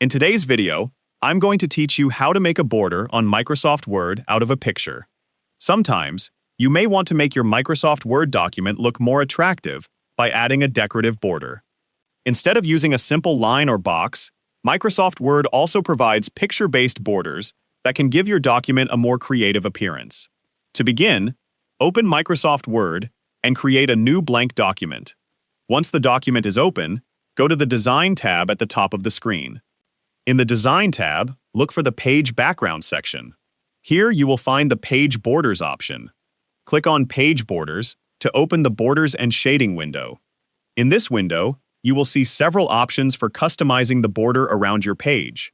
In today's video, I'm going to teach you how to make a border on Microsoft Word out of a picture. Sometimes, you may want to make your Microsoft Word document look more attractive by adding a decorative border. Instead of using a simple line or box, Microsoft Word also provides picture-based borders that can give your document a more creative appearance. To begin, open Microsoft Word and create a new blank document. Once the document is open, go to the Design tab at the top of the screen. In the Design tab, look for the Page Background section. Here you will find the Page Borders option. Click on Page Borders to open the Borders and Shading window. In this window, you will see several options for customizing the border around your page.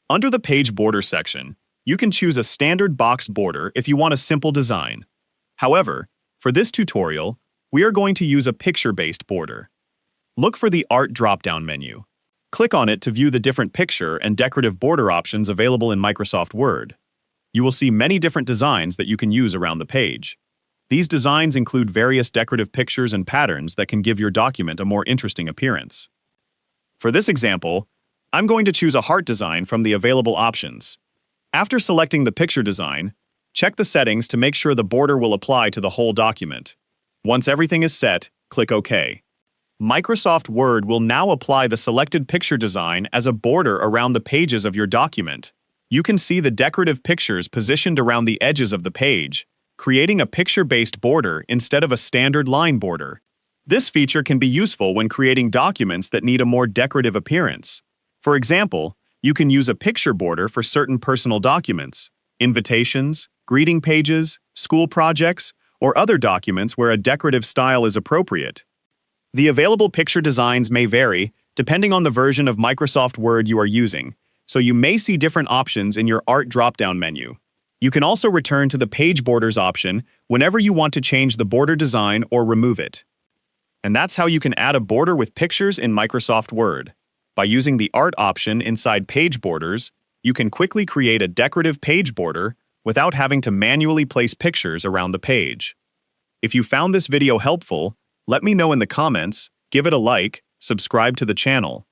Under the Page Border section, you can choose a standard box border if you want a simple design. However, for this tutorial, we are going to use a picture-based border. Look for the Art drop-down menu. Click on it to view the different picture and decorative border options available in Microsoft Word. You will see many different designs that you can use around the page. These designs include various decorative pictures and patterns that can give your document a more interesting appearance. For this example, I'm going to choose a heart design from the available options. After selecting the picture design, check the settings to make sure the border will apply to the whole document. Once everything is set, click OK. Microsoft Word will now apply the selected picture design as a border around the pages of your document. You can see the decorative pictures positioned around the edges of the page, creating a picture-based border instead of a standard line border. This feature can be useful when creating documents that need a more decorative appearance. For example, you can use a picture border for certain personal documents, invitations, greeting pages, school projects, or other documents where a decorative style is appropriate. The available picture designs may vary depending on the version of Microsoft Word you are using, so you may see different options in your Art drop-down menu. You can also return to the Page Borders option whenever you want to change the border design or remove it. And that's how you can add a border with pictures in Microsoft Word. By using the Art option inside Page Borders, you can quickly create a decorative page border without having to manually place pictures around the page. If you found this video helpful, let me know in the comments, give it a like, subscribe to the channel.